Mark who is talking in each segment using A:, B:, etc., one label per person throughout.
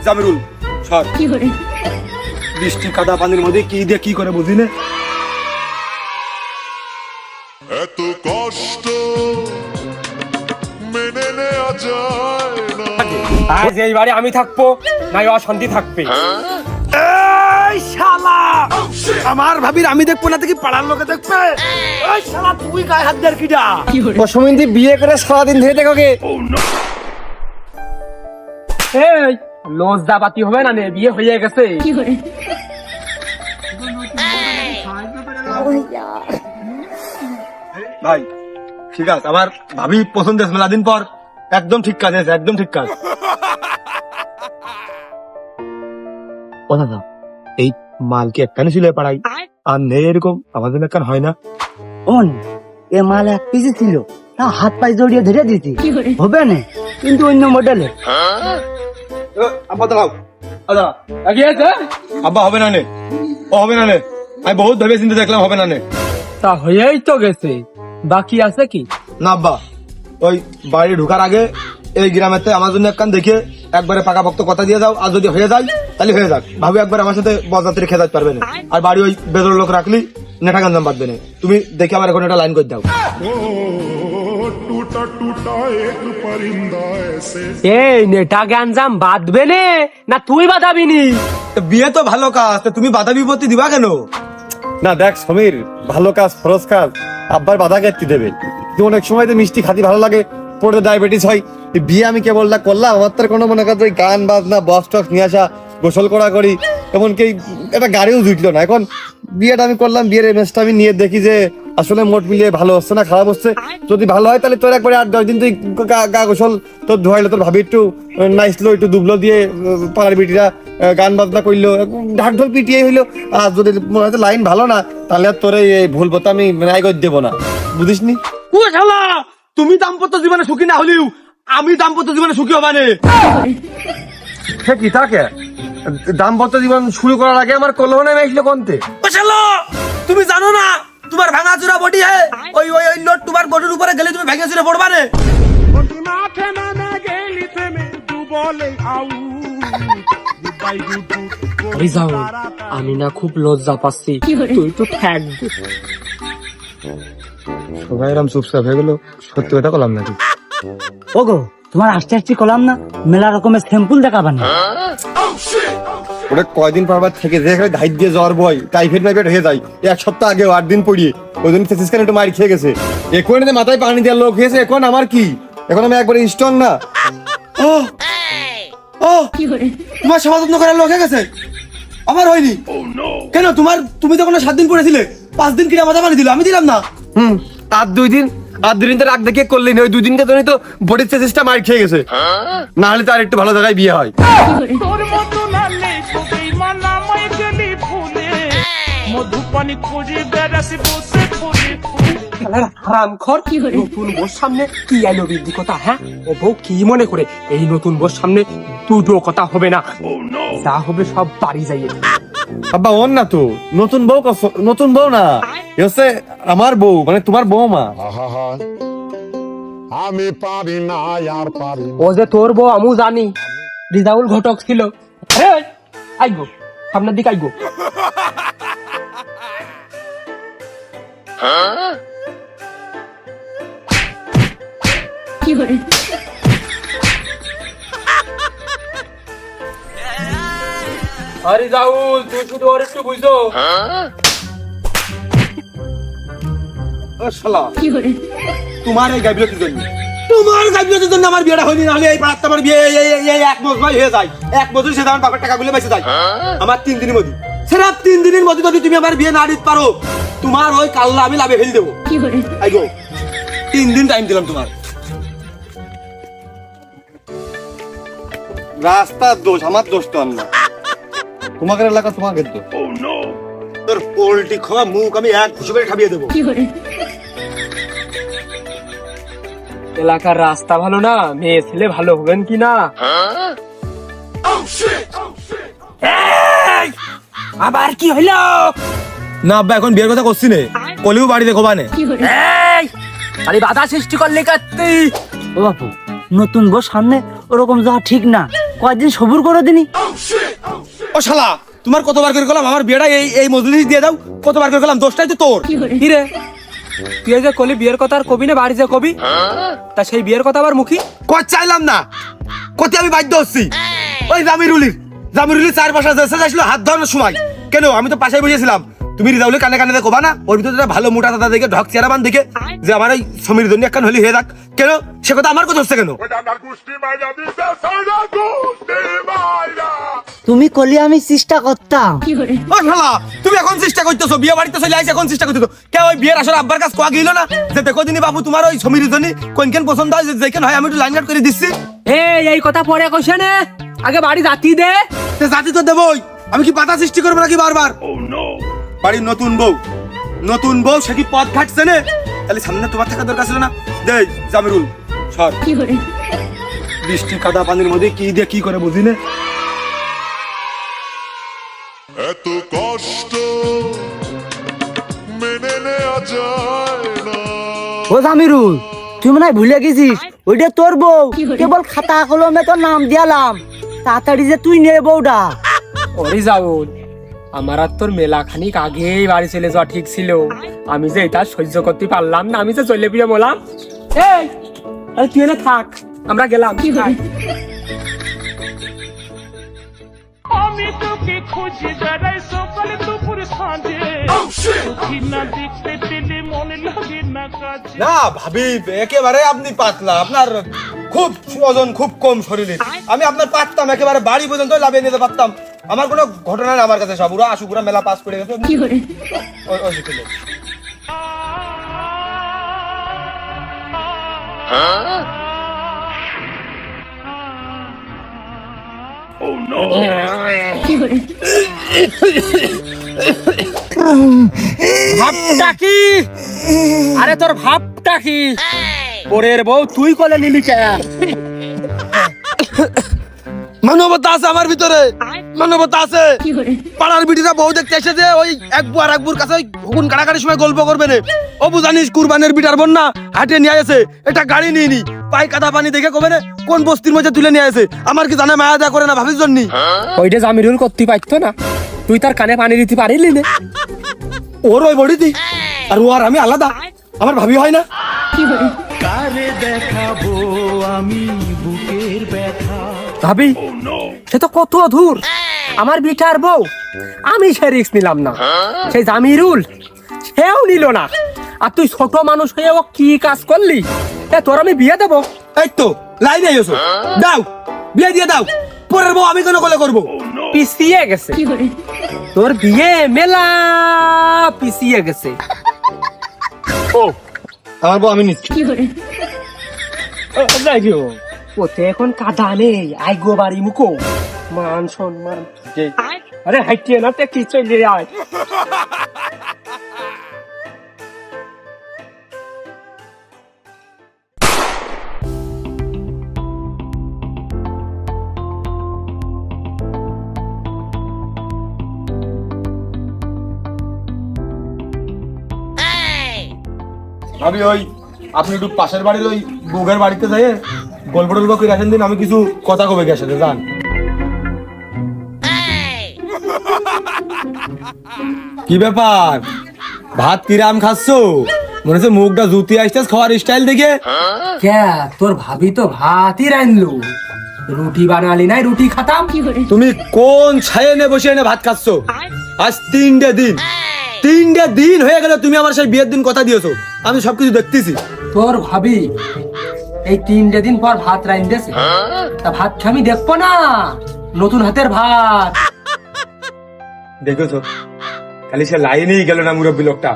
A: জামিরুল সর। বৃষ্টি কাদা পানির মধ্যে কি দিয়ে কি করে বুঝি না।
B: এত কষ্ট মেনে নেওয়া যায় না।
C: আজ এই বাড়ি আমি থাকবো নাই অশান্তি থাকবে।
A: এই শালা আমার ভাবির আমি দেখবো না দেখি পাড়ার লোকে দেখবে। এই শালা তুই গায়ে হাত দেয় কিডা?
C: অসময়দি বিয়ে করে সারাদিন ধরে দেখোগে। এই লজ্জা পাতি হবে না নে, বিয়ে হয়ে গেছে।
A: ভাই ঠিক আছে, আমার ভাবি পছন্দ আছে মেলা দিন পর, একদম ঠিক কাজ আছে, একদম ঠিক কাজ। কথা দাও, এই মালকে একখানে ছিল পাড়াই আর নেই এরকম আমাদের একখান হয় না।
D: ওন এ মাল এক পিসি ছিল, তা হাত পায়ে জড়িয়ে ধরে দিয়েছি, হবে না কিন্তু অন্য মডেলে।
A: আব্বা দাঁড়াও, আব্বা হবে না নে, ও হবে না নে, আমি বহুত ভেবে চিন্তে দেখলাম হবে না নে।
C: তা হয়েই তো গেছে, বাকি আছে কি?
A: না আব্বা, ওই বাড়ি ঢোকার আগে এই গ্রামেতে আমার জন্য একখান দেখে একবারে পাকাপোক্ত কথা দিয়ে দাও, আর যদি হয়ে যায় তাহলে হয়ে যাক। ভাবি একবার আমার সাথে বরযাত্রী খেতে পারবে না, আর বাড়ি ওই বেদর লোক রাখলি নেটা গাঞ্জাম বাঁধবে না। তুমি দেখে আমার এখন একটা লাইন করে দাও।
B: टूटा टूटा एक परिंदा ऐसे
C: এই নেটা গ্যাঞ্জাম বাঁধবে নে না তুই বাঁধাবি নি?
A: তো বিয়ে তো ভালো কাজ, তো তুমি বাধা বিপত্তি দিবা কেন?
E: না দেখ সমীর, ভালো কাজ ফরজ কাজ, আব্বার বাধা কেটে দেবে। কিন্তু অনেক সময় তো মিষ্টি খাতি ভালো লাগে, পরে ডায়াবেটিস হয়। এই বিয়ে আমি কেবল করলাম, আমার তার কোনো মনে করতো গান বাজনা বক্স টক্স নিয়ে আসা, গোসল করা করি, এমনকি একটা গাড়িও জুটলো না। এখন বিয়েটা আমি করলাম, বিয়ের এমএসটা আমি নিয়ে দেখি যে আসলে মোট মিলিয়ে ভালো হচ্ছে না খারাপ হচ্ছে। যদি ভালো হয় তাহলে তোর একবারে 8-10 দিন তুই গা গোসল তোর ধোয়াইলো, তোর ভাবি একটু নাইসলো, একটু দুবলো দিয়ে পাড়ার বিটিরা গান বাজনা করলো, ঢাক ঢোল পিটিয়ে হইলো। আর যদি মনে হয় লাইন ভালো না, তাহলে আর তোর এই ভুল পথে আমি নাই করে দেবো না, বুঝিস নি?
A: ও শালা, তুমি দাম্পত্য জীবনে সুখী না হলেও আমি দাম্পত্য জীবনে সুখী হবা না।
E: হ্যাঁ কি থাকে দাম্পত্য জীবন শুরু করার আগে আমার কলহনে মেয়েছিল কোনতে?
A: ও শালা, তুমি জানো না তোমার ভাঙা চূড়া বডি হ্যাঁ, ওই ওই ওই নোট তোমার বডির উপরে গেলে তুমি ভেঙে চুরে পড়বা না।
C: আমি না খুব লজ্জা পাচ্ছি, তুই তো থাকবি।
A: সবাই এরকম চুপচাপ হয়ে গেল, সত্যি কথা বললাম নাকি?
D: ওগো তোমার আস্তে আস্তে করলাম না, মেলা রকমের স্যাম্পল দেখাবা না।
E: ওটা কয়দিন পর আবার থেকে যে ধাই দিয়ে জ্বর বয়, টাইফয়েড মাইফয়েড হয়ে যায়। 1 সপ্তাহ আগে 8 দিন পড়িয়ে ওই জন্য তেসিস একটু মার খেয়ে গেছে। এখন মাথায় পানি দেওয়ার লোক হয়েছে, এখন আমার কি? এখন আমি একবারে স্ট্রং না।
A: ও ও তোমার সমাজ যত্ন করার লোক হয়ে গেছে, আমার হয়নি কেন? তুমি তো কোনো 7 দিন পড়েছিলে, 5 দিন কিনা মাথা পানি দিল, আমি দিলাম না।
E: আর 2 দিন তো রাগ দেখে করলি না, ওই 2 দিনকে জন্য তো বডির তেসিসটা মার খেয়ে গেছে। না হলে তো আর একটু ভালো জায়গায় বিয়ে হয়।
C: নতুন বোর সামনে কি আইলো বৃদ্ধি কথা? হ্যাঁ ও বউ কি মনে করে এই নতুন বোর সামনে দুটো কথা হবে না, যা হবে সব বাড়ি যাইয়ে।
E: আব্বা ওর না তো নতুন বউ, নতুন বউ না, এ হচ্ছে আমার বউ, মানে তোমার বৌমা।
B: আহা আমি পারি না আর পারি না।
C: ও যে তোর বউ আমু জানি, রিজাউল ঘটক ছিল। আইগো সামনের দিকে আইগো। আরে জাউল তুই শুধু ওর একটু বুঝো।
A: ও শালা, তোমার এই গাইবিলতির জন্য, তোমার গাইবিলতির জন্য আমার বিয়েটা হয়নি। না হলে এই পাড়াতে আমার বিয়ে এই 1 বছর হয়ে যায়, 1 বছর সে আমার বাপের টাকা গুলো বেঁচে যায়। আমার 3 দিনের মধ্যে, সেরাপ 3 দিনের মধ্যে যদি তুমি আমার বিয়ে না দিতে পারো, তোমার ওই কাল্লা আমি লাভে ফেলে দেবো। আইগো 3 দিন টাইম দিলাম তোমার।
E: রাস্তার দোষ, আমার দোষ তো না, তোমাদের এলাকা তোমাকে দোষ।
A: তোর পোল্ট্রি খাওয়া মুখ আমি এক খুশি করে খাবিয়ে দেবো।
C: এলাকার রাস্তা ভালো না, মেয়ে ছেলে ভালো হবেন কি না? আবার কি হইলো?
A: না আব্বা, এখন বিয়ের কথা করছি নে, কলিও বাড়ি দেখো বানে।
C: আরে বাধা সৃষ্টি করলে কাটতে।
D: ও বাপু, নতুন বউ সামনে ওরকম যাওয়া ঠিক না, কয়দিন সবুর করে দিনি।
A: ও শালা, তোমার কতবার করে গেলাম আমার বিয়েটা এই এই মজলিস দিয়ে দাও, কতবার করে গেলাম, দোষটাই তো তোর।
C: কি রে তুই যে কলি বিয়ের কথা আর কবি না বাড়ি যে কবি, তা সেই বিয়ের কথা আবার মুখী
A: কই চাইলাম না, কত আমি বাধ্য হচ্ছি। ওই জামিরুলি 4 মাস আসছিল হাত ধরানোর সময়, কেন আমি তো পাশে বসেছিলাম, তুমি রিজাউলে কানে কানে দেখো না, ওর ভিতরে একটা ভালো মোটা দাদা দেখে ঢক চেয়ারামান দেখে যে আমার এই সমীর জন্য একখান হলি হয়ে যাক, কেন সে কথা আমার কথা হচ্ছে কেন?
D: তুমি কলি আমি চেষ্টা করতাম।
A: ও শালা, তুমি এখন চেষ্টা করতেছো, বিয়ে বাড়িতে চলে আইছে এখন চেষ্টা করতেছো, কে ওই বিয়ের আসলে আব্বার কাছে কোয়া গেল না যে দেখো দিনি বাবু তোমার ওই সমীর জন্য কোনখান পছন্দ হয়, যেখান হয় আমি একটু লাইন কাট করে দিচ্ছি।
C: এই কথা পরে কইছে না, আগে বাড়ি জাতি দে।
A: জাতি তো দেবই, আমি কি পাতা সৃষ্টি করবো নাকি বারবার? বাড়ির নতুন বউ সে কি পথ ঘাটছে না, তাহলে সামনে তোমার থাকা দরকার ছিল না। দেই জামিরুল সর, বৃষ্টি কাদা পানির মধ্যে কি দিয়ে কি করে বুঝি না।
B: এত কষ্ট মেনে নেওয়া যায় না।
D: ও জামিরুল, তুই মনে হয় ভুলে গেছিস ওইটা তোর বউ, কেবল খাতা কলমে তোর নাম দিয়ালাম, তাড়াতাড়ি যে তুই নে বউটা।
C: ওরে যাবুল, আমার আর তোর মেলা খানিক আগেই বাড়ি চলে যাওয়া ঠিক ছিল, আমি যে এটা সহ্য করতে পারলাম না, আমি যে চলে ফিরে বললাম এই আরে তুই না থাক, আমরা গেলাম।
F: আমি তোকে খুঁজে বেড়াই সকালে দুপুর সাঁঝে কি না দেখতে পেলে মনে লাগে না কাজে।
A: না ভাবি, একেবারে আপনি পাতলা, আপনার খুব ওজন খুব কম শরীরে, আমি আপনার পারতাম একেবারে বাড়ি পর্যন্ত লাভিয়ে নিতে পারতাম, আমার কোনো ঘটনা নেই আমার কাছে, সব উড়া আশুকুরা মেলা পাস করে গেছে। ওই দিকে
C: ভাবটা কি? আরে তোর ভাবটা কি? পরের বউ তুই কোলে নিলি কে?
A: মানবতা আছে আমার ভিতরে, মানবতা আছে। পাড়ার বিটিরা বউ দেখতে এসেছে, ওই একবুর কাছে ওই হুকুন কাটাকাটির সময় গল্প করবে না, ও বুঝানিস কুরবানের বিটার বোন না, হাটে নিয়ে আসে, এটা গাড়ি নিয়ে নি, পাই কাদা পানি দেখে কবে না কোন বস্তির মধ্যে তুলে নিয়ে আসে, আমার কি জানে মায়া দা করে না ভাবির জন্য।
C: ওইটা জামিরুল করতে পারতো না, তুই তার কানে পানি দিতে পারিলি না।
A: ওর ওই বড়িতি আর ও আর আমি আলাদা, আমার ভাবি হয় না।
C: ভাবি সে তো কত দূর, আমার বিটার বউ, আমি সে রিস্ক নিলাম না, সেই জামিরুল সেও নিল না, আর তুই ছোট মানুষ হয়ে ও কি কাজ করলি? তোর আমি বিয়ে দেবো।
A: এই তো লাইনে এসো, দাও বিয়ে দিয়ে দাও, পরের বউ আমি কেন কোলে করবো?
C: পিছিয়ে গেছে তোর বিয়ে, মেলা পিছিয়ে গেছে।
A: ও আমার বউ আমি নিচ্ছি।
C: ওতে এখন কাদা নেই, আই গো বাড়ি মুখো মান সম্মান। আরে হাইটিয়ে না তে কি চলে আয়।
A: ভাবি ওই আপনি একটু পাশের বাড়ির ওই বুগের বাড়িতে যাই গল্প টল্প করে আসেন দিন, আমি কিছু কথা কবে গেছে যান। কি ব্যাপার, ভাত কিরাম খাচ্ছো? মনে হচ্ছে মুখটা জুতি আসতেছ খাওয়ার স্টাইল দেখে।
C: ক্যা তোর ভাবি তো ভাতই রান্নলো, রুটি বানালি নাই, রুটি খাতাম।
A: তুমি কোন ছায়ে নে বসে এনে ভাত খাচ্ছো? আজ 3টে দিন হয়ে গেল, তুমি আমার সেই বিয়ের দিন কথা দিয়েছো, আমি সবকিছু দেখতেছি।
C: তোর ভাবি এই 3 দিন পর ভাত রাইন্দেছে, তা ভাত আমি দেখবো না? নতুন হাতের ভাত
A: দেখেছো, খালি সে লাইনেই গেল না মুরব্বী লোকটা।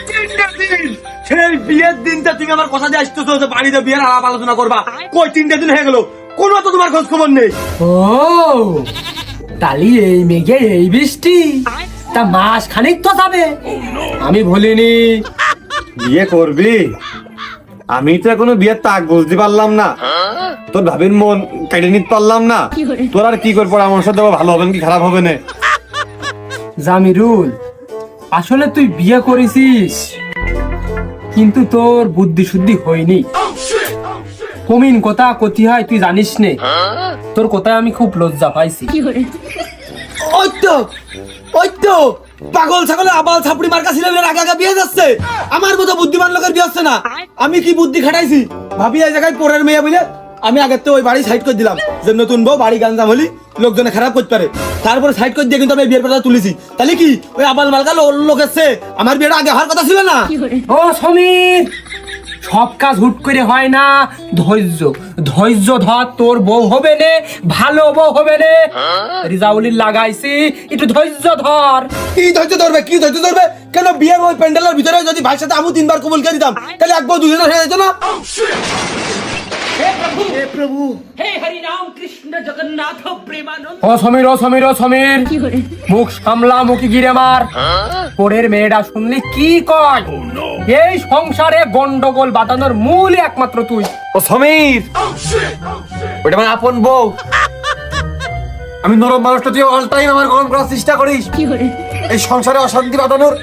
A: 3টে দিন, সেই বিয়ের দিনটা তুমি আমার কথা দিয়ে আসতেছো যে বাড়িতে বিয়ের আলাপ আলোচনা করবা, কই 3টে দিন হয়ে গেল, কোনো তো তোমার খোঁজ খবর নেই।
C: ও তালি এই মেঘে এই বৃষ্টি, তা মাস খানিক তো যাবে। আমি বলিনি
E: বিয়ে করবি, আমি তো এখনো বিয়ের তাক বুঝতে পারলাম না, তোর ভাবির মন কেটে নিতে পারলাম না, তোর আর কি করে পরামর্শ দেবো, ভালো হবে কি খারাপ হবে না?
C: জামিরুল আসলে তুই বিয়ে করেছিস, কিন্তু তোর বুদ্ধি শুদ্ধি হয়নি। কমিন কথা কতি হয় তুই জানিস নে, তোর কথায় আমি খুব লজ্জা পাইছি।
A: ওই তো পাগল ছাগল আবাল ছাপড়ি মার্কা ছেলেমেয়ের আগে আগে বিয়ে যাচ্ছে, আমার মতো বুদ্ধিমান লোকের বিয়ে হচ্ছে না। আমি কি বুদ্ধি খাটাইছি ভাবি, এই জায়গায় পরের মেয়ে বলে আমি আগের তো ওই বাড়ি সাইড করে দিলাম, যে নতুন বউ বাড়ি গাঞ্জাম হলি লোকজনে খারাপ করতে পারে, তারপরে সাইড করে দিয়ে কিন্তু আমি বিয়ের কথা তুলেছি। তাহলে কি ওই আবাল মার্কা লোক এসছে, আমার বিয়েটা আগে হওয়ার কথা ছিল না?
C: ও সমীর, সব কাজ হুট করে হয় না, ধৈর্য ধৈর্য ধর, তোর বউ হবে নে, ভালো বউ হবে নে, রিজাউলির লাগাইছি, একটু ধৈর্য ধর।
A: কি ধৈর্য ধরবে, কি ধৈর্য ধরবে? কেন বিয়ের ওই প্যান্ডেলের ভিতরে যদি ভাইয়ের সাথে আমি 3 বার কবুল করে দিতাম, তাহলে এক বউ দুজনে হয়ে যেত না?
C: ও সমীর, ও সমীর, ও সমীর, মুখ সামলা, মুখে গিরে মার। পরের মেয়েটা শুনলি কি কয়? এই সংসারে গন্ডগোল বাঁধানোর মূল একমাত্র তুই।
E: ও সমীর, ওটা আমার আপন বউ। আমি নরম মানুষটা, তুই অল টাইম আমার গরম করার চেষ্টা করিস। এই সংসারে অশান্তি বাঁধানোর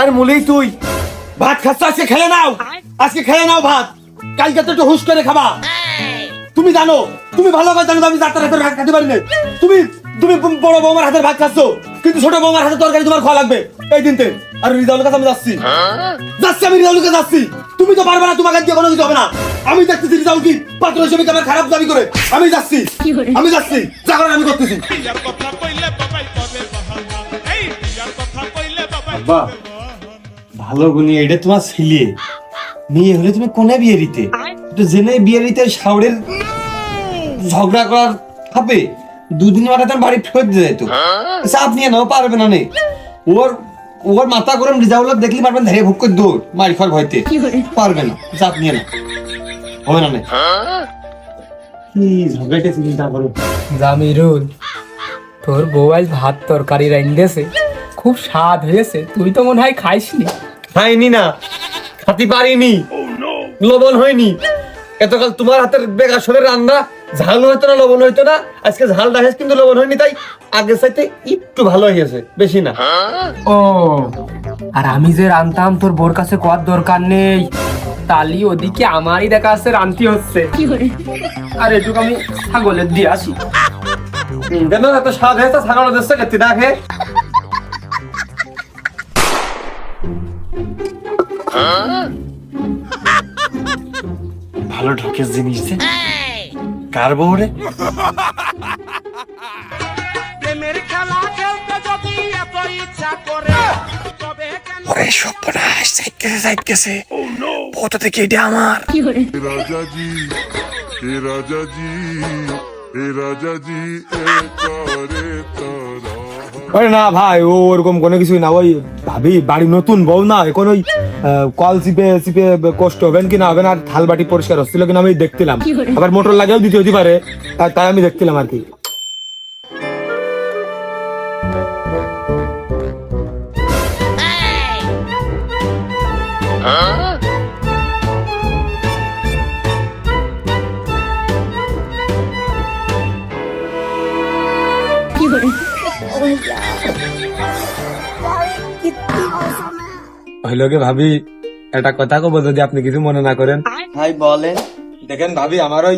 E: এর মূলেই তুই।
A: ভাত খাচ্ছ, আজকে খেয়ে নাও, আজকে খেয়ে নাও ভাত, কালকে তো একটু হুশ করে খাবা। তুমি জানো, তুমি ভালো করে জানো আমি যাত্রার হাতের ভাত খেতে পারি না। তুমি তুমি বড় বৌমার হাতের ভাত খাচ্ছ, কিন্তু ছোট বৌমার হাতের তরকারি তোমার খাওয়া লাগবে এই দিনতে। আর রিজাউলের কাছে আমি যাচ্ছি, আমি রিজাউলকে যাচ্ছি। তুমি তো পারবে না, তোমাকে দিয়ে কোনো কিছু হবে না। আমি দেখতেছি রিজাউল কি পাত্র হিসেবে আমার খারাপ দাবি করে। আমি যাচ্ছি, আমি যাচ্ছি, যা করার আমি করতেছি।
F: বিয়ার কথা কইলে বাবাই করে বাহানা, এই বিয়ার কথা কইলে বাবাই
E: বাহ, ভালো গুনি, এটা তোমার ছেলে। মেয়ে হলে তুমি কোনে বিয়ে দিতে? একটু জেনে বিয়ে দিতে, শাওরের ঝগড়া করার খাবে। দুদিন মাঠে তার বাড়ি ফেরত দিয়ে যেত। চাপ নিয়ে নাও, পারবে না নে। ওর মাথা গরম, রিজাউল দেখলি পারবেন ধরে ভোগ করে দৌড় মারি খাওয়ার ভয়তে। পারবে না, চাপ নিয়ে না, হবে না নে। কি ঝগড়াটা চিন্তা করো।
C: জামিরুল, তোর বউ আজ ভাত তরকারি রাইন্দেছে, খুব স্বাদ হয়েছে, তুই তো মনে হয় খাইসনি।
E: খাইনি না, খাতি পারিনি, লবণ হয়নি। এতকাল তোমার হাতের বেগাসরের রান্না, ঝাল হইতো না, লবণ হইতো না। আজকে ঝালটা হয়েছে কিন্তু লবণ হয়নি, তাই আগের চাইতে একটু ভালো হয়েছে, বেশি না।
C: ও, আর আমি যে রান্তাম তোর বোর কাছে কোয়ার দরকার নেই, তালি ওদিকে আমারই দেখা আছে রান্তি হচ্ছে। আর এটুকু আমি ছাগলের দিয়ে আসি।
E: কেন এত স্বাদ হয়েছে ছাগল দিচ্ছে কেতি না খেয়ে? ভালো ঢোকের জিনিস যে কার বউ রে?
F: প্রেমের খেলা খেলতে যদি এত ইচ্ছা করে, তবে কেন
C: ওরে সর্বনাশ, যাইতেছে ওটা থেকে এটা আমার।
B: राजा जी, हे राजा जी, हे राजा जी, करे तारा।
A: আরে না ভাই, ও ওরকম কোনো কিছুই না। ওই ভাবি বাড়ি নতুন বউ না, এখন ওই কল চিপে চিপে কষ্ট হবেন কি না হবেন, আর থাল বাটি পরিষ্কার হচ্ছিল কিনা আমি দেখছিলাম। আবার মোটর লাগেও দিতে হতে পারে, তাই আমি দেখছিলাম আর কি। হইল কি ভাবি, একটা কথা কব যদি আপনি কিছু মনে না করেন।
D: ভাই বলেন।
A: দেখেন ভাবি, আমার ওই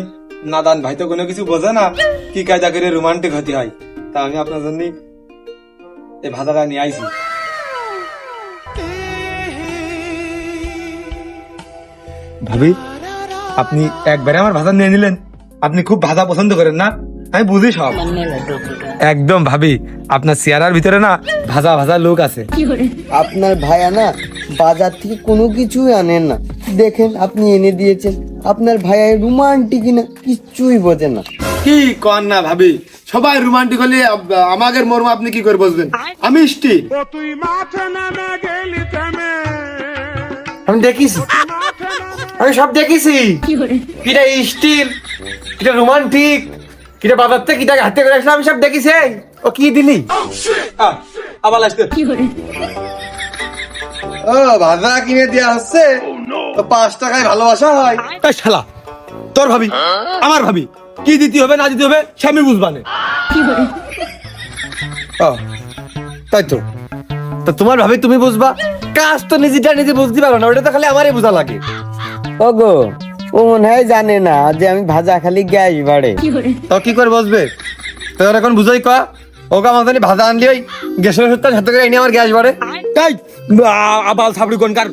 A: নাদান ভাই তো কোনো কিছু বোঝে না, কি কায়দা করে রোমান্টিক হতে হয়। তা আমি আপনার জন্য এই ভাজাটা নিয়ে আইছি। ভাবি, আপনি একবারে আমার ভাজা নিয়ে নিলেন। আপনি খুব ভাজা পছন্দ করেন না, আমি বুঝি সব। একদম ভাবি, আপনার চেহারার ভিতরে না ভাজা ভাজা লোক আছে।
D: আপনার ভাইয়া না বাজার থেকে কোনো কিছুই আনেন না, দেখেন আপনি এনে দিয়েছেন। আপনার ভাইয়া রোমান্টিক না, কিচ্ছুই বোঝে না।
A: কি কন না ভাবি, সবাই রোমান্টিক হলে আমাদের মর্ম আপনি কি করে বুঝবেন? আমি স্টিল।
F: ও তুই মাঠে নামে গেলি থেমে,
E: আমি দেখিছি, আমি সব দেখিছি। কিটা স্টিল, কিটা রোমান্টিক, কিটা বাজার থেকে কিটা হাতে করে আসলে আমি সব দেখিছি। ও কি দিলি?
A: আবার আসতে
E: ও ভাজা কিনে দেওয়া হচ্ছে, 5 টাকায় ভালোবাসা হয়।
A: এই শালা, তোর ভাবি আমার ভাবি, কি দিতে হবে না দিতে হবে সে আমি বুঝবানে।
E: তাই তো, তা তোমার ভাবি তুমি বুঝবা, কাজ তো নিজেটা নিজে বুঝতে পারো না, ওটা তো খালি আমারই বোঝা লাগে।
D: ওগো, ও মনে হয় জানে না যে আমি ভাজা খালি গ্যাস বাড়ে।
E: তো কি করে বসবে তোর এখন বুঝাই কা ওকে আমাদের ভাজা আনলি ওই গ্যাসের ওষুধটা সাথে করে এনে আমার গ্যাস বাড়ে।
A: তাই আবাল সাবড়ি কোনকার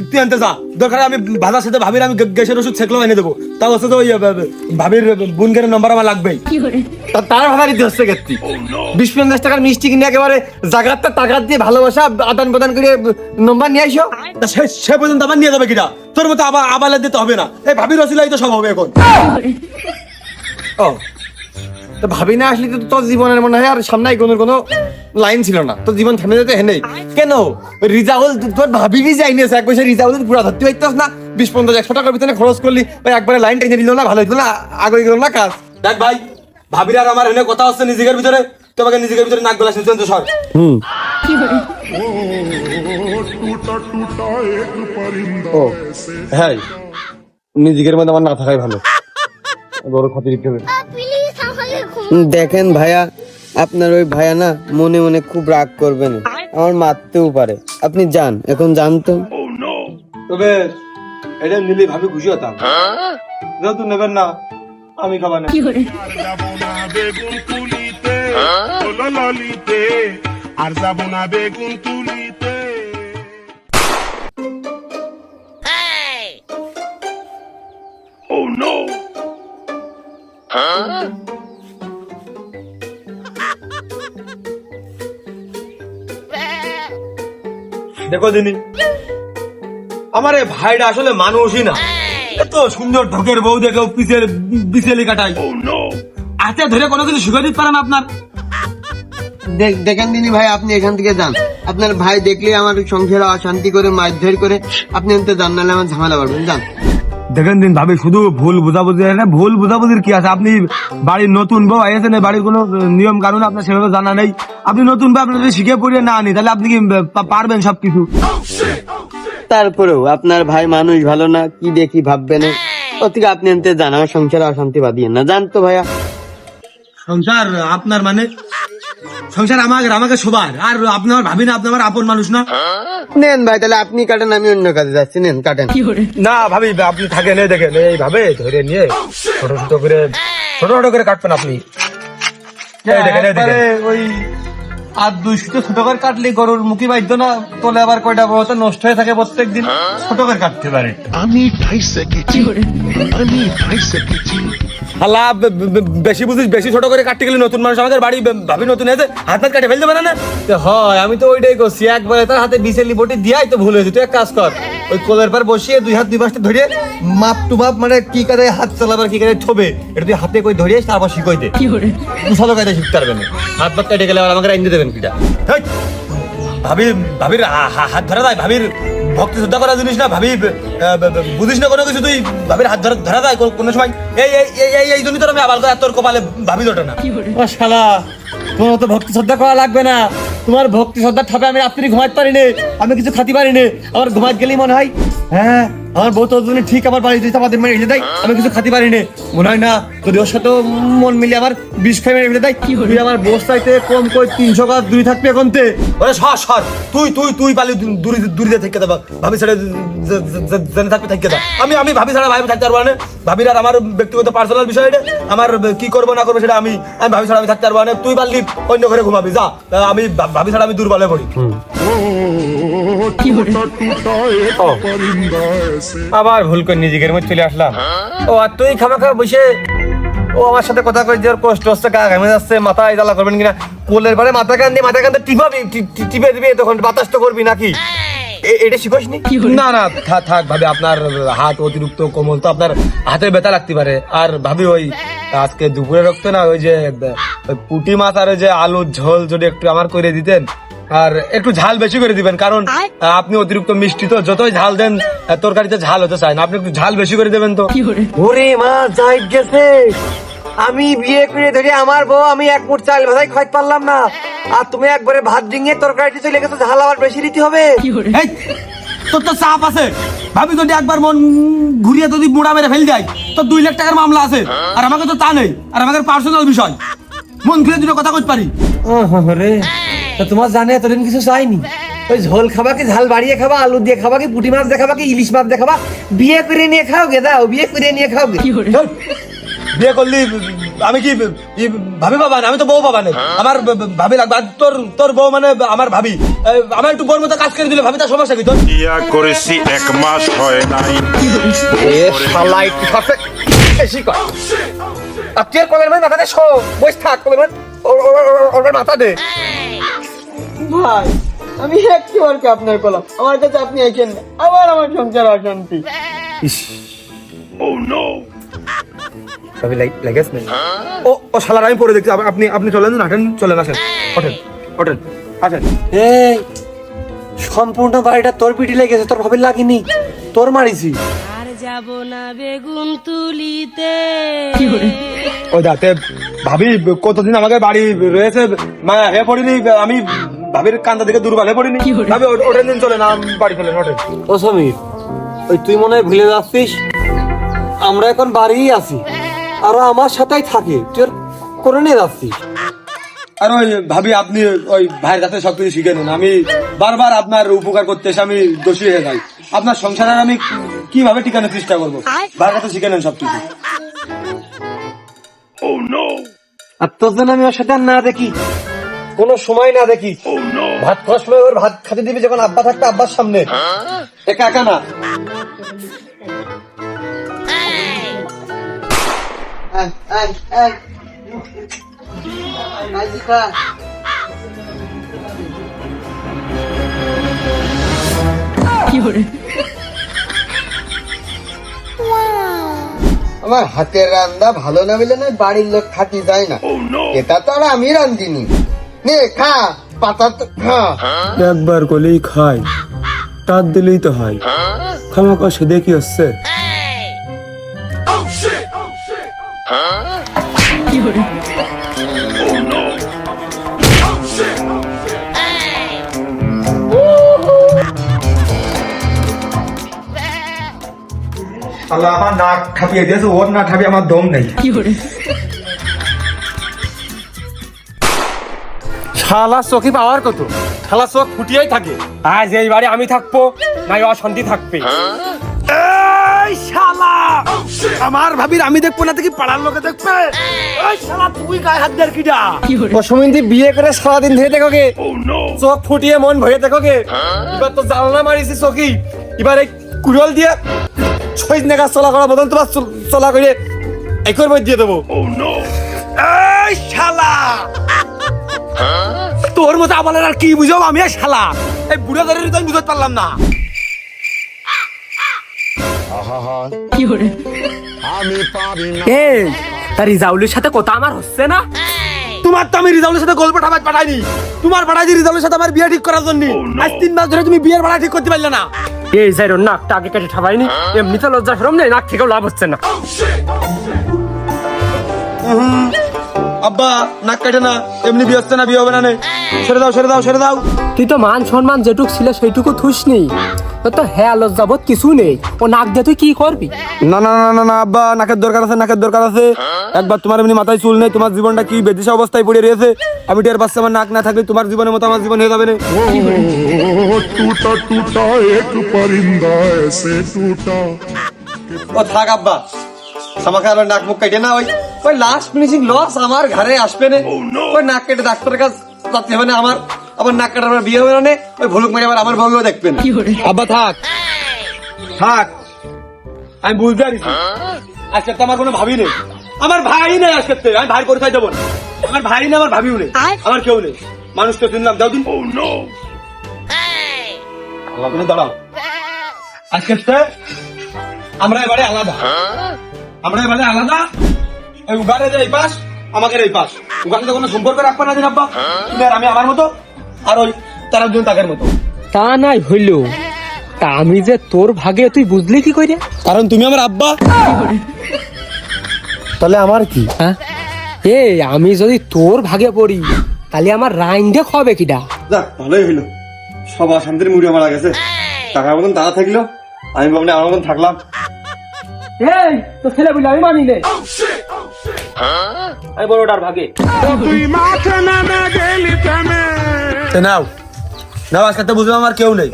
A: তুই আনতে যা, দরকার আমি ভাজার সাথে ভাবির আমি গ্যাসের ওষুধ ছেকলেও এনে দেবো। তার হচ্ছে তো ওই ভাবির বোনগের নম্বর আমার লাগবেই।
E: তার ভাষা দিতে হচ্ছে গেছি 20-50 টাকার মিষ্টি কিনে একেবারে জাগাতটা টাকা দিয়ে ভালোবাসা আদান প্রদান করে নম্বর নিয়ে আসো।
A: তা সে পর্যন্ত আমার নিয়ে যাবে কিনা? তোর মতো আবার আবালে দিতে হবে না, এই ভাবির রসিলাই তো সব হবে এখন।
E: ও তো ভাবি না আসলে তো তোর জীবনের মনে হয় আর সামনে কোনো লাইন ছিল না, তোর জীবন থেমে যেতে হেনেই কেন? রিজাউল তোর ভাবিরই যাইনি এক পয়সা রিজাউল পুরা ধরতে পারতাস না? 20-50-100 টাকার ভিতরে খরচ করলি ওই একবারে লাইন টেনে দিল না, ভালো হইতো না, আগে গেল না কাজ।
A: দেখ ভাই, ভাবির আর আমার এনে কথা হচ্ছে নিজের ভিতরে, তোমাকে নিজের ভিতরে নাক গলা শুনতে সর।
E: ও হ্যাঁ, নিজের মধ্যে আমার না থাকাই ভালো, বড় ক্ষতি দিতে হবে।
D: দেখেন ভাইয়া, আপনার ওই ভাইয়া না মনে মনে খুব রাগ করবেন, আমার মারতেও পারে। আপনি যান, এখন যান তো।
A: তবে এটা নিলে ভাবি খুশি হতাম, যেহেতু নেবেন না আমি খাবার না।
F: যাবো না বেগুন তুলিতে হলো ললিতে, আর যাবো না বেগুন তুলিতে। Oh no!
A: দেখো দিনি, আমার এই ভাইটা আসলে মানুষই না। এত সুন্দর ঢোকের বউ দেখে পিছের বিছেলি কাটাই, হাতে ধরে কোনো কিছু শিখে দিতে পারে না আপনার।
D: দেখেন দিনি ভাই, আপনি এখান থেকে যান। আপনার ভাই দেখলে আমার সংসারে অশান্তি করে মারধর করে, আপনি এনতে যান, নাহলে আমার ঝামেলা পারবেন। যান।
A: দেখেন দিন ভাবি, শুধু ভুল বুঝাবুঝি হয় না, ভুল বুঝাবুঝির কি আছে? আপনি বাড়ির নতুন বউ আইয়েছেন, বাড়ির কোনো নিয়ম কানুন আপনার সেভাবে জানা নেই। আপনি নতুন বউ, আপনি যদি শিখে পড়িয়ে না আনি তাহলে আপনি কি পারবেন সবকিছু?
D: তারপরেও আপনার ভাই মানুষ ভালো না, কি দেখি ভাববেন। ও থেকে আপনি এনতে যান, আমার সংসারে অশান্তি বাদিয়েন না। জান তো ভাইয়া।
A: সংসার আপনার মানে? সংসার আমাকে সবার, আর আপনার ভাবি না, আপনি আমার আপন মানুষ না।
D: নেন ভাই, তাহলে আপনি কাটেন, আমি অন্য কাজে যাচ্ছি। নেন, কাটেন।
A: না ভাবি, আপনি থাকেন, এই দেখেন এইভাবে ধরে নিয়ে ছোট ছোট করে কাটবেন আপনি। এই দেখেন, এই দেখেন।
E: ওই আর 200 ছোট করে কাটলে গরুর মুখি বাধ্য না তোলে, আবার কয়টা বড় নষ্ট হয়ে থাকে প্রত্যেকদিন, ছোট করে কাটতে পারে।
A: হালা বেশি বুঝিস, বেশি ছোট করে কাটতে গেলে নতুন মানুষ আমাদের বাড়ি ভাবি নতুন হয়েছে, হাত হাত কাটে ফেলতে পারে না।
E: হয়, আমি তো ওইটাই করছি, একবারে তার হাতে বিছেলি বটি দিয়াই তো ভুল হয়েছে। তুই এক কাজ কর, ওই কোলের পর বসিয়ে 2 হাত 2 পাশে ধরে মাপ টু মাপ, মানে কি কাজে হাত চালাবার কি কাজে ঠোবে, এটা তুই হাতে কই ধরিয়ে তারপর শিখই দে। ভালো কাজে শিখতে পারবে না, হাত পাত কেটে গেলে আর আমাকে আইন দেবেন কিটা।
A: ভাবির হাত ধরা যায়, ভাবির ভক্তি শ্রদ্ধা করা জিনিস না। ভাবি বুঝিস না কোনো কিছু, তুই ভাবির হাত ধরা যায় কোনো সময়? এই জন্যই তোর আমি আবার তোর কপালে ভাবি জোটে না।
E: ও শালা, তোমার তো ভক্তি শ্রদ্ধা করা লাগবে না। তোমার ভক্তি শ্রদ্ধা ঠাপে আমি রাত্রি ঘুমাইতে পারিনি, আমি কিছু খাতে পারিনি। আমার ঘুমাইতে গেলেই মনে হয় হ্যাঁ আমার বউ তো ঠিক আমার বাড়িতে আমাদের মেরে ফেলে দেয়, আমি কিছু খাতে পারিনি। মনে হয় না যদি ওর সাথে মন মিলে আমার 20 খাই মেরে ফেলে দেয়। তুই আমার বউ চাইতে কম করে 300 গাছ দূরে থাকবে এখনতে।
A: ওরে সর, তুই পালি দূরে থেকে দেবা, ভাবি ছেড়ে জেনে থাকবে থেকে দা। আমি ভাবি ছাড়া ভাবি থাকতে পারবো না। ভাবির আর আমার ব্যক্তিগত পার্সোনাল বিষয় এটা, আমার কি করবো না করবো সেটা আমি ভাবি ছাড়া আমি থাকতে পারবো না। তুই পারলি অন্য ঘরে ঘুমাবি, যা। আমি ভাবি ছাড়া আমি দুর্বলে পড়ি।
E: আবার ভুল করে নিজের মধ্যে চলে আসলাম। ও আর তুই খামাখা বসে ও আমার সাথে কথা কই যে ওর কষ্ট হচ্ছে, গা ঘামে যাচ্ছে, মাথায় জ্বালা করবেন কিনা। কোলের পরে মাথা কান টিপে দিবি, তখন বাতাস তো করবি নাকি? এটা শিখোস নি?
A: না থাক ভাবি, আপনার হাত অতিরিক্ত কোমল তো, আপনার হাতে ব্যথা লাগতে পারে। আর ভাবি ওই আজকে দুপুরে রক্ত না, ওই যে পুঁটি মাছ আর ওই যে আলুর ঝোল যদি একটু আমার করে দিতেন, আর একটু ঝাল বেশি করে দিবেন, কারণ আপনি অতিরিক্ত মিষ্টি তো, যতই ঝাল দেন তরকারিতে ঝাল হতে চায় না, আপনি একটু ঝাল বেশি করে দেবেন তো।
D: ওরে মা, যাই গেছে। আমি বিয়ে করে ধরে আমার বউ আমি 1 মুঠ চাল ভাজাই খাইতে পারলাম না, আর তুমি একবারে ভাত ডিঙিয়ে তরকারিতে চলে গেছো, ঝাল আবার বেশি দিতে হবে।
A: এই, তোর তো চাপ আছে। ভাবি যদি একবার মন ঘুরিয়ে যদি মুড়া মেরে ফেল যায় তো 2 লাখ টাকার মামলা আছে, আর আমাকে তো তা নেই, আর আমাদের পার্সোনাল বিষয়, মন ঘুরে দুটো কথা কইতে পারি।
E: রে, তা তোমার জানে এতদিন কিছু চাইনি,
D: ওই ঝোল খাবা কি ঝাল বাড়িয়ে খাবা, আলু দিয়ে খাবা কি পুঁটি মাছ দিয়ে খাবা কি ইলিশ মাছ দিয়ে খাবা? বিয়ে করে নিয়ে খাও গে, দাও বিয়ে করে নিয়ে খাও গে।
A: চল। বিয়ে করলি আমি কি ভাবি বাবা না, আমি তো বউ বাবা নেই। আমার ভাবি লাগবে। আর তোর বউ মানে আমার ভাবি। আমার একটু বউর মতো কাজ করে দিলে ভাবি, তার সমস্যা কি তোর?
B: ইয়া করেছি 1 মাস হয় নাই
C: বেশি কর। আর তুই আর কলের মধ্যে মাথা দে, শো বস থাক, কলের মধ্যে ওর মাথা দে।
A: ভাই আমি একটু আর কি আপনার কলাম, আমার কাছে আপনি একেন না, আবার আমার সংসার অশান্তি।
C: ভাবি লাগেস না। ও শালার আমি পরে দেখছি। আপনি চলেন না, হাঁটেন, চলেন, আসেন, ওঠেন আসেন।
D: এই সম্পূর্ণ বাড়িটা তোর পিঠে লেগেছে, তোর ভাবির লাগিনি, তোর মারিছি।
G: আর যাব না বেগুন তুলিতে।
A: ওই দাতে ভাবি কতদিন আমাকে বাড়ি রয়েছে, মায়া হয়ে পড়িনি, আমি ভাবির কান্দা দিকে দুর্বল হয়ে পড়িনি। ভাবি ওঠেন দিন, চলে না বাড়ি চলেন, ওঠেন।
D: ও সমীর, ওই তুই মনে হয় ভুলে যাচ্ছিস, আমরা এখন বাড়িই আছি, আর আমার সাথেই থাকে, তুই আর করে নিয়ে যাচ্ছিস।
A: আর ওই ভাবি আপনি ওই ভাইয়ের কাছে সবকিছু শিখে নেন। আমি বারবার আপনার উপকার করতে এসে আমি দোষী হয়ে যাই। আপনার সংসারের আমি কিভাবে টিকানোর চেষ্টা করবো, ভাইয়ের কাছে শিখে নেন সবকিছু।
D: আর তোর জন্য আমি ওর সাথে আর না দেখি, কোনো সময় না দেখি। ভাত খাওয়ার সময় ওর ভাত খাতে দিবি যখন আব্বা থাকতো, আব্বার সামনে, একা একা না।
H: আমার হাতের রান্না ভালো না বলে না বাড়ির লোক খাতি যায় না, এটা তো আর আমি রান্ধিনি। নে খা, পাতা তো খা।
C: একবার করলেই খাই, তার দিলেই তো হয়। খামাকা সে দেখি হচ্ছে।
A: আল্লাহ আমার নাক ঠাপিয়ে দিয়েছে, ওর না ঠাপিয়ে আমার দম নেই।
C: শালা চোখে পাওয়ার কত, শালা চোখ ফুটিয়েই থাকে। আজ এই বাড়ি আমি থাকবো, নাই অশান্তি থাকবে। এই শালা, আমার ভাবির আমি দেখবো না দেখি পাড়ার লোকে দেখবে। এই শালা তুই গায়ে হাত দেয় কিডা?
D: ও সমীর বিয়ে করে সারাদিন ধরে দেখো গে, চোখ ফুটিয়ে মন ভরে দেখো গে। এবার তো জানলা মারিছি চোখি, এবার এই কুড়ল দিয়ে ছয় নেগা চলা করার বদল তোমার চলা করে একর মধ্যে দিয়ে দেবো।
C: এই শালা, তোর মতো আবার আর কি বুঝাবো আমি? শালা এই বুড়ো ধরে তো আমি বুঝতে পারলাম না।
B: আহা আমি পারি না
C: এই তার রিজাউলের সাথে কথা আমার হচ্ছে না? তোমার তো আমি রিজাউলের সাথে গল্প পাঠাইনি, তোমার পাঠাইছি রিজাউলের সাথে আমার বিয়ে ঠিক করার জন্য। আজ 3 মাস ধরে তুমি বিয়ের ভাড়া ঠিক করতে পারলে না। এই যাই নাকটা আগে কেটে ঠাবাইনি, এমনিতে লজ্জা শরম নেই, নাক থেকেও লাভ হচ্ছে না।
A: আব্বা নাক কাটে না, এমনি বিয়ে হচ্ছে না, বিয়ে হবে না। ছেড়ে দাও, ছেড়ে দাও, ছেড়ে দাও।
C: তুই তো মান সম্মান যেটুক ছিল সেইটুকু থুস নেই, তোর তো হ্যাঁ লজ্জাবোধ কিছু নেই। ও নাক দিয়ে তুই কি করবি?
A: না না না না না আব্বা, নাকের দরকার আছে, নাকের দরকার আছে। একবার তোমার এমনি মাথায় চুল নেই, তোমার জীবনটা কি বেদিশা অবস্থায় পড়ে রয়েছে। আমি টের পাচ্ছি আমার নাক না থাকলে তোমার জীবনের মতো আমার জীবন হয়ে যাবে না।
B: टूटा टूटा एक परिंदा ऐसे टूटा
A: ও থাক আব্বা, আমাকে আর নাক মুখ কেটে না। ওই লাস্ট ফিনিশিং লস আমার ঘরে আসবে না। ওই নাক কেটে ডাক্তারের কাছে যাতে হবে না, আমার নাক কাটার আমার বিয়ে হবে না। ওই ভুলুক মেরে আবার আমার বউকেও দেখবেন। আব্বা থাক থাক, আমি বুঝতে পারছি। আজকে তো আমার কোনো ভাবি নেই, আমার ভাই নেই। আজকে আমি ভাই পরিচয় দেবো না। আমার ভাই নেই, আমার ভাবিও নেই, আমার কেউ নেই। মানুষ তো চিনলাম, যাও দিন। দাঁড়াও, আজকে আমরা এবারে আলাদা, আমরা এবারে আলাদা। ওই উগারে যে এই পাশ, আমাকে এই পাশ। উগার সাথে কোনো সম্পর্ক রাখবে না দিন আব্বা। তুমি আর আমি আমার মতো, আর ওই তার জন তাকের মতো।
C: তা নাই হইল, তা আমি যে তোর ভাগে তুই বুঝলি কি করে?
A: কারণ তুমি আমার আব্বা।
D: তাহলে আমার কি?
C: হ্যাঁ, এই আমি যদি তোর ভাগে পড়ি তাহলে আমার রাইন্ডে খাবে কিডা?
A: যাক ভালোই হইলো, সব অশান্তির মুড়ি মারা গেছে। টাকার মতন তারা থাকলো, আমি ভাবনি আমার মতন থাকলাম।
C: এই তো ছেলে বলি আমি মানি নে, আমি বড়টার ভাগে।
F: তুই মাঠে নেমে গেলি প্রেমে।
A: নাও না আজকে তো বুঝলাম আমার কেউ নেই,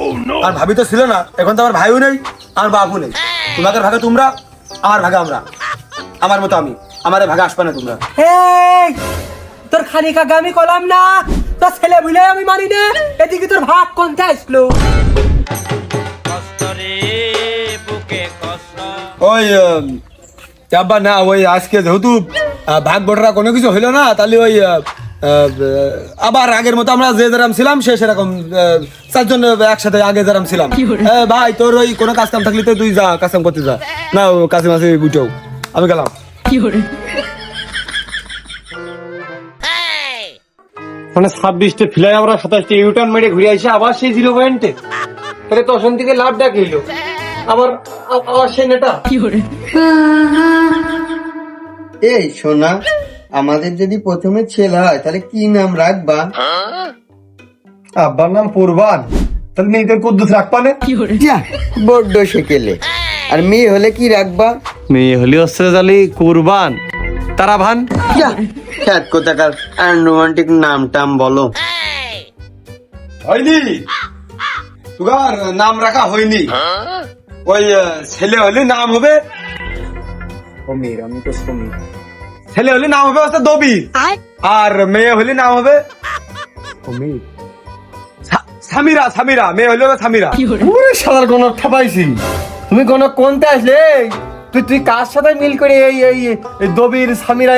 A: আর ভাবি তো ছিল না, এখন তো আমার ভাইও নেই, আমার বাপও নেই। তোমাদের ভাগে তোমরা, আমার ভাগে আমরা, আমার মতো আমি, আমার ভাগে আসবে না তোমরা।
C: এই তোর খানিকা আমি কলাম না, তোর ছেলে বুঝলে আমি মানি না, এদিকে তোর ভাগ কোনটা আসলো?
A: ওই আব্বা না, ওই আজকে যেহেতু ভাগ বটরা কোনো কিছু হইলো না, তাহলে ওই আবার আগের মতো আমরা যে যেরকম ছিলাম সে সেরকম 4 জন একসাথে আগে যেরকম ছিলাম। ভাই তোর ওই কোনো কাজ কাম থাকলে তো তুই যা, কাজ কাম করতে যা, না কাছে মাসে বুঝাও, আমি গেলাম।
D: মানে 26টে ফ্লাই আমরা 27টে ইউটার্ন মেরে ঘুরে আসি আবার সেই 0 পয়েন্টে, তাহলে তো ওখান থেকে লাভটা গেল, আবার আবার সেই নেটা।
H: এই সোনা, আমাদের যদি প্রথমে ছেলে হয় তাহলে কি নাম রাখবা?
E: আব্বার নাম কুরবান, তাহলে মেয়েদের কুদ্দুস রাখবানে?
H: যা, বড্ড সেকেলে। আর মেয়ে হলে কি রাখবা?
D: মেয়ে হলি হচ্ছে জালি কুরবান, তারা ভান।
H: যা, খ্যাত কোথাকার আর রোমান্টিক নাম টাম বলো।
A: হয়নি তোর নাম রাখা হয়নি, ওই ছেলে হলে নাম হবে সমীর, আমি তো সমীর। ছেলে হলে নাম হবে হচ্ছে দবি, আর মেয়ে হলে নাম হবে সামিরা। সামিরা মেয়ে হলে হবে সামিরা।
E: ওরে শালার গণকটা পাইছি, তুমি গণক কোনতে আসলে? তুই কার সাথে মিল করে এই দবির সামিরা?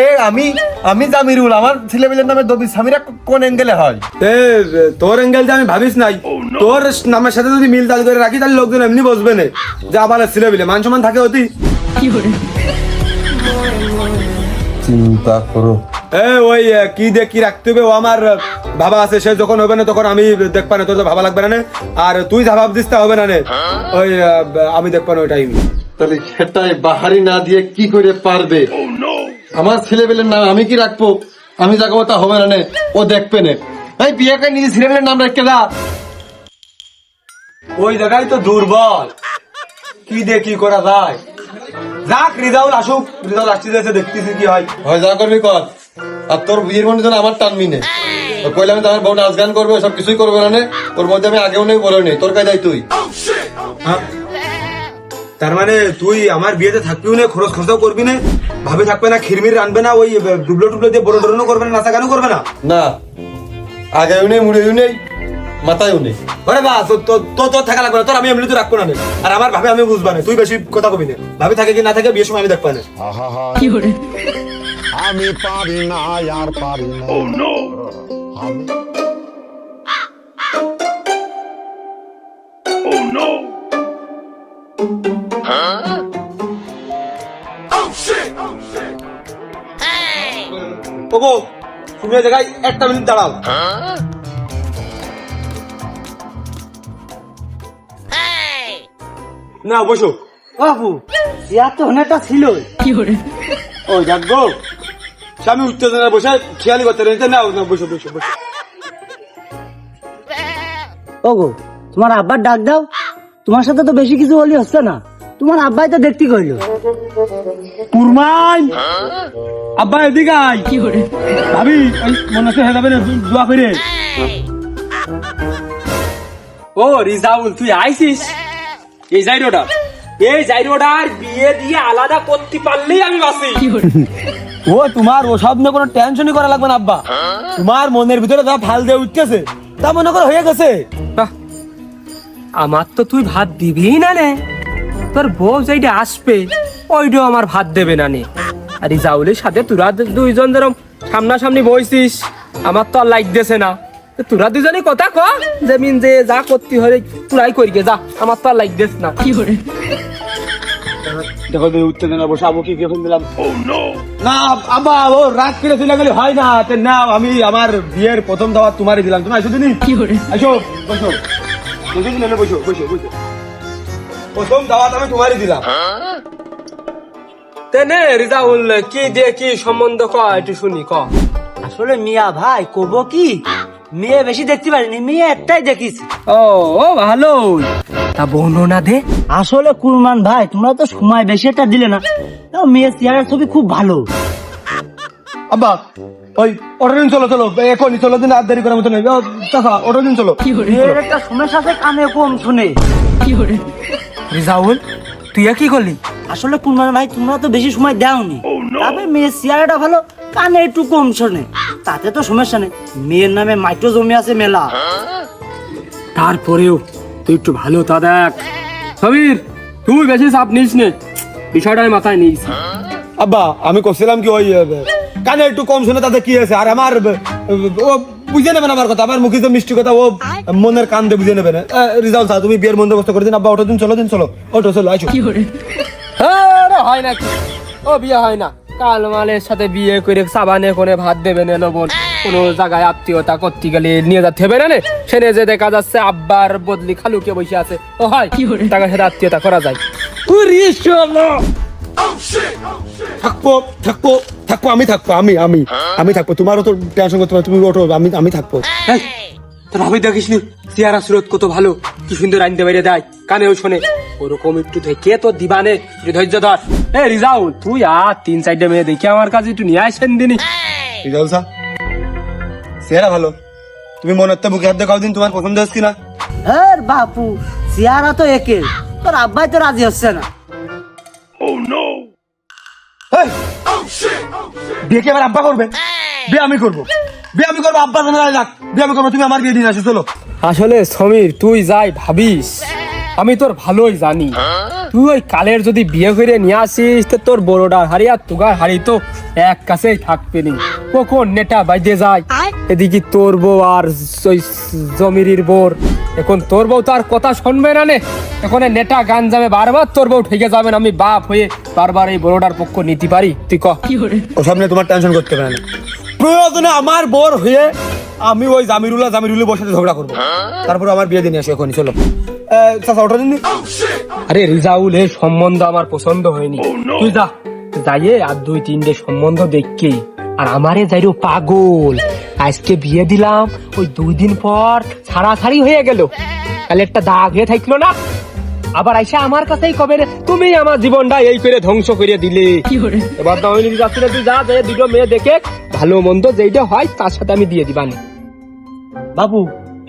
E: আমি জামিরুল, আমার ছেলেমেয়ের নামে দবির সামিরা কোন অ্যাঙ্গেলে হয়?
A: তোর অ্যাঙ্গেল যে আমি ভাবিস নাই, তোর নামের সাথে যদি মিল তাল করে রাখি তাহলে লোকজন এমনি বসবে না যে আমার ছেলে বিলে মান সম্মান থাকে অতি।
E: চিন্তা করো।
A: ওই কি দিয়ে কি রাখতে হবে, ও আমার বাবা আছে, সে যখন হবে না তখন আমি দেখবা না, তোর তো ভাবা লাগবে না, আর তুই যা ভাব দিস তা হবে না, ওই আমি দেখবা না ওই টাইম।
E: তাহলে সেটাই বাহারি না দিয়ে কি করে পারবে? আমার ছেলেবেলের নাম আমি কি রাখবো? আমি যাবো তা হবে না, ও দেখবে না। এই বিয়ে করে নিজে ছেলেবেলের নাম রাখতে দা,
A: ওই জায়গায় তো দুর্বল, কি দিয়ে কি করা যায়? যাক রিজাউল আসুক, রিজাউল আসতে যাচ্ছে, দেখতেছি কি হয়।
E: হয় যা করবি কর, আর তোর বিয়ের মধ্যে যেন আমার টানবি নে। কইলাম তো আমার বউ নাচ গান করবে, সব কিছুই করবে না, তোর মধ্যে আমি আগেও নেই বলে নেই, তোর কায়দায় তুই।
A: হ্যাঁ? তার মানে তুই আমার বিয়েতে থাকবিও না, খরচ খরচাও করবি না, ভাবে থাকবে না, খিরমির রানবে না, ওই ডুবলো টুবলো দিয়ে বড় ডরনও করবে না, নাচা গানও করবে না?
E: না, আগেও নেই, মুড়েও নেই, মাথায়ও নেই।
A: আরে বাস, তোর থাকা লাগবে না, তোর আমি এমনি তো রাখবো না, আর আমার ভাবে আমি বুঝবা না, তুই বেশি কথা কবি না, ভাবে থাকে কি না থাকে বিয়ের সময় আমি দেখবা না।
B: আহা, আমি পারি না আর পারি না। আমি
A: ওগো তুমি এই জায়গায় 1 মিনিট দাঁড়াও। না বসো।
C: বাবু ইয়া তো অনেকটা ছিল।
A: ও যাক গো, স্বামী উত্তেজনা বসে খেয়ালি করতে রয়েছে, না বসো বসো বসো।
C: ওগো তোমার আব্বার ডাক দাও, তোমার সাথে তো বেশি কিছু হলি হচ্ছে না, তোমার আব্বাই তো দেখতে কইলো।
A: কুরমান আব্বা এদিকে আয়। ভাবি ওই মনে হচ্ছে হয়ে যাবে না, দোয়া করে।
C: ও রিজাউল তুই আইছিস? এই জাইরোডার বিয়ে দিয়ে আলাদা করতে পারলেই আমি বাঁচি।
A: ও তোমার ওসব নিয়ে কোনো টেনশনই করা লাগবে না আব্বা, তোমার মনের ভিতরে যা ফাল দিয়ে উঠতেছে তা মনে করে হয়ে গেছে।
C: আমার তো তুই ভাত দিবি না নে, তোর বউ যেটা আসবে ওইটাও আমার ভাত দেবে না নে। আর রিজাউলের সাথে তোরা দুইজন যেরকম সামনাসামনি বইছিস, আমার তো আর লাগতেছে না। তোরা দুজনে কথা ক, জমিন যে যা করতে হয় তোরাই করি গে যা, আমার তো আর লাগতেছ না।
A: দেখো উত্তেজনা বসে আবু কি ফোন দিলাম। না আব্বা, ও রাত করে চলে গেলে হয় না, না আমি আমার বিয়ের প্রথম দাওয়াত তোমারই দিলাম, তুমি আসো দিনি, আসো বসো বসো বসো বসো, প্রথম দাওয়াত আমি তোমারই দিলাম।
C: তেনে রিজাউল কি দিয়ে কি সম্বন্ধ ক একটু শুনি ক।
I: আসলে মিয়া ভাই কব কি, মেয়ে বেশি দেখতে পারিনি, মেয়ে একটাই দেখিছি।
C: ও ভালো, তা বর্ণনা দে।
I: আসলে কুরমান ভাই তোমরা তো সময় বেশি একটা দিলে না, তাও মেয়ে চেহারার ছবি খুব ভালো।
A: আব্বা ওই অটো দিন চলো চলো এখনই চলো দিন আর দেরি করার মতো নেই চাচা অটো দিন চলো
I: মেয়ের একটা সমস্যা আছে, কানে কম শুনে।
C: রিজাউল তুই কি করলি?
I: আসলে কুরবান ভাই তোমরা তো বেশি সময় দাওনি, তবে মেয়ের চেহারাটা ভালো, কানে একটু কম শোনে, তাতে তো সমস্যা নেই। মেয়ের নামে মাইটো জমি আছে মেলা।
C: তারপরেও তুই একটু ভালো তা দেখ। সমীর তুই বেশি চাপ নিস নে, বিষয়টা আমি মাথায় নিস।
A: আব্বা আমি করছিলাম কি ওই কানে একটু কম শুনে তাতে কি আছে আর আমার ও বুঝে নেবেন আমার কথা, আমার মুখে যে মিষ্টি কথা ও মনের কান দিয়ে বুঝে নেবেন। রিজাউল স্যার তুমি বিয়ের বন্দোবস্ত করে দিন। আব্বা অটো দিন চলো অটো চলো আসো।
C: আরে হয় না কি, ও বিয়ে হয় না। কালমালের সাথে বিয়ে করে সাবানে কোনে ভাত দেবে না লবণ, কোনো জায়গায় আত্মীয়তা করতে গেলে নিয়ে যেতে হবে না। সেনে যে দেখা যাচ্ছে আব্বার বদলি খালুকে বসে আছে, ও হয় টাকার সাথে আত্মীয়তা করা যায়।
A: থাকবো থাকবো থাকবো আমি থাকবো আমি থাকবো, তোমারও তো টেনশন করতে পারো, তুমি ওঠো আমি থাকবো।
C: তোর ভাবি দেখিস নি চেহারা সুরত কত ভালো, কি সুন্দর আনতে বাইরে দেয়, কানেও শোনে। ওরকম একটু দেখে তো দিবানে, একটু ধৈর্য ধর। এ রিজাউল তুই আর 3-4টা মেয়ে দেখে আমার কাছে একটু নিয়ে আসেন দিনই।
A: রিজাউল স্যার চেহারা ভালো, তুমি মনে হচ্ছে বুকে হাত দেখাও দিন তোমার পছন্দ হচ্ছে কিনা।
I: হ্যাঁ বাপু, চেহারা তো একে, তোর আব্বাই তো রাজি হচ্ছে না।
A: বিয়ে কি আমার আব্বা করবে? বিয়ে আমি করবো আব্বা জানা যাক, বিয়ে আমি করবো, তুমি আমার বিয়ে দিন আসো চলো।
C: আসলে সমীর তুই যাই ভাবিস আমি তোর ভালোই জানি। তুই ওই কালের যদি বিয়ে করে নিয়ে আসিস তো তোর বড়টার হাড়ি আর তুগার হাড়ি তো এক কাছেই থাকবে নি, কখন নেটা বাইদে যায়। এদিকে তোর বউ আর ওই জমিরির বোর, এখন তোর বউ তো আর কথা শুনবে না নে, এখন নেটা গান যাবে বারবার, তোর বউ ঠেকে যাবে না। আমি বাপ হয়ে বারবার এই বড়টার পক্ষ নিতে পারি? তুই ক।
A: ও সামনে তোমার টেনশন করতে পারে না, প্রয়োজনে আমার বোর হয়ে আমি ওই জামিরুলে বসে ঝগড়া করবো, তারপর আমার বিয়ে দিন আসো এখনই চলো। চাচা ওটা দিন।
C: আরে রিজাউল এই সম্বন্ধ আমার পছন্দ হয়নি, তুই যা যাইয়ে আর 2-3টে সম্বন্ধ দেখকে। আর আমারে যাইরো পাগল, আজকে বিয়ে দিলাম, ওই 2 দিন পর ছাড়াছাড়ি হয়ে গেল, তাহলে একটা দাগ হয়ে থাকলো না। আবার আইসা আমার কাছেই কবে রে, তুমি আমার জীবনটা এই করে ধ্বংস করে দিলে। এবার তো আমি যাচ্ছি না, তুই যা যাই 2টো মেয়ে দেখে ভালো মন্দ যেইটা হয় তার সাথে আমি দিয়ে দিবানি।
I: বাবু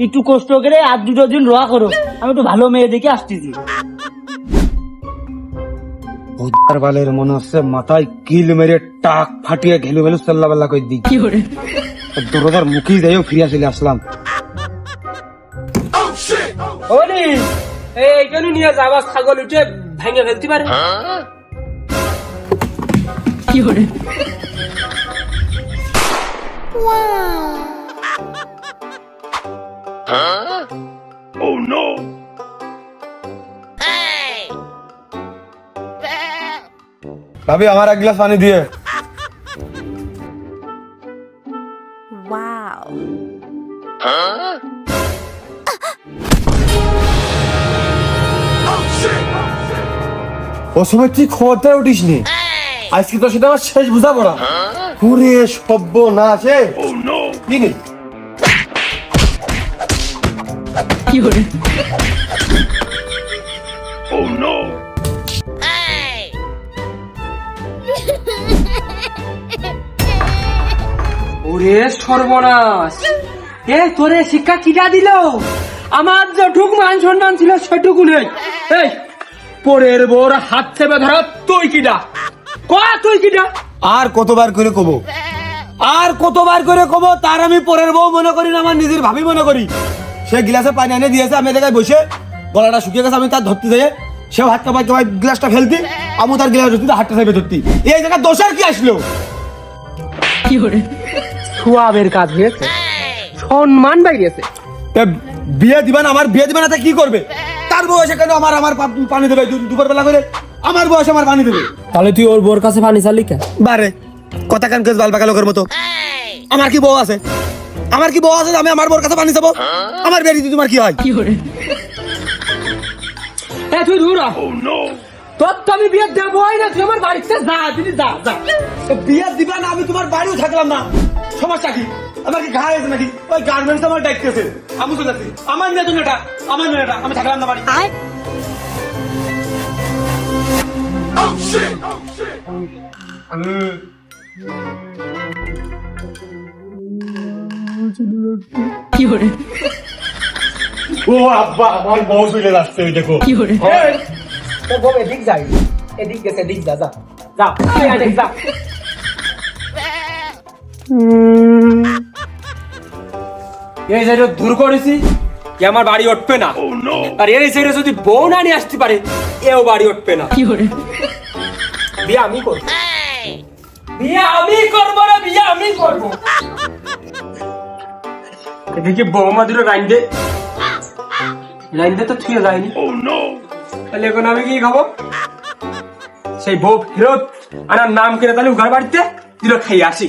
I: একটু কষ্ট করে আর 2 দিন রোয়া করো, আমি তো ভালো মেয়ে দেখে আসতেছি।
A: ভূতার বালের মনে হচ্ছে মাথায় কিল মেরে টাক ফাটিয়ে ঘেলু মেলু সাল্লা বেল্লা করে দিই। দরজার মুখেই যাইও ফিরিয়া চলে আসলাম।
C: ওরে এইখানে নিয়ে যাবা, ছাগল উঠে ভেঙে ফেলতে পারে।
A: ভাবি আমার 1 গ্লাস পানি দিয়ে। ও সময় তুই খবরটা উঠিস নি, আজকে তো সেটা আমার শেষ বুঝাবো না। পুরে সভ্য না আছে কি নেই।
C: ওরে সর্বনাশ, এ তোরে শিক্ষা কিটা দিল? আমার যেটুক মান সম্মান ছিল সেটুকু নেই। এই পরের বোর হাত চেপে ধরা তুই কিটা, তুই কিটা?
A: আর কতবার করে কব তার আমি পরের বউ মনে করি না, আমার নিজের ভাবি মনে করি। সে গ্লাসে পানি এনে দিয়েছে, আমি জায়গায় বসে গলাটা শুকিয়ে গেছে, আমি তার ধরতে যাই, সেও হাত কাপাই গ্লাসটা ফেলতি, আমি তার গ্লাস ধরতে হাতটা চাইবে ধরতি। এই জায়গায় দোষের কি আসলো?
C: সুয়াবের কাজ হয়েছে, সম্মান বাইরেছে।
A: বিয়ে দিবা না, আমার বিয়ে দিবা না, তা কি করবে? তার বয়সে কেন আমার পানি দেবে দুপুর বেলা করে? আমার বয়সে আমার পানি দেবে,
C: তাহলে তুই ওর বোর কাছে পানি চালি কেন?
A: বারে কথা কান কেস বাল পাকা লোকের মতো। আমার কি বউ আছে? আমি আমার বোর কাছে পানি যাবো? আমার বিয়ে দিতে তোমার কি হয়?
C: তুই দূর তোর তো আমি বিয়ে দেবই না, তুই আমার বাড়িতে যা, দিদি যা।
A: বিয়ে দিবা না, আমি তোমার বাড়িও থাকলাম না, সমস্যা কি? আমার কি ঘা হয়েছে নাকি? ওই গার্মেন্টস আমার ডাকতেছে, আমি চলে যাচ্ছি। আমার মেয়েটা আমি থাকলাম না বাড়ি।
E: ও আব্বা আমার বউ চলে যাচ্ছে ওই দেখো
C: তোর বউ এদিক যাই, এদিক গেছে, এদিক যা যা যা, তুই এদিক যা। এই সাইডে দূর করেছি কি আমার বাড়ি উঠবে না, আর এই সাইডে যদি বউ না নিয়ে আসতে পারে এও বাড়ি উঠবে না। বিয়ে আমি করবো, বিয়ে আমি করবো না, বিয়ে আমি করবো। এদিকে বৌমা দুটো লাইন দে, লাইন দে তো থুয়ে যায়নি। তাহলে এখন আমি কি খাবো? সেই বউ ফেরত আনার নাম করে তাহলে ঘর বাড়িতে দিল খাই আসি।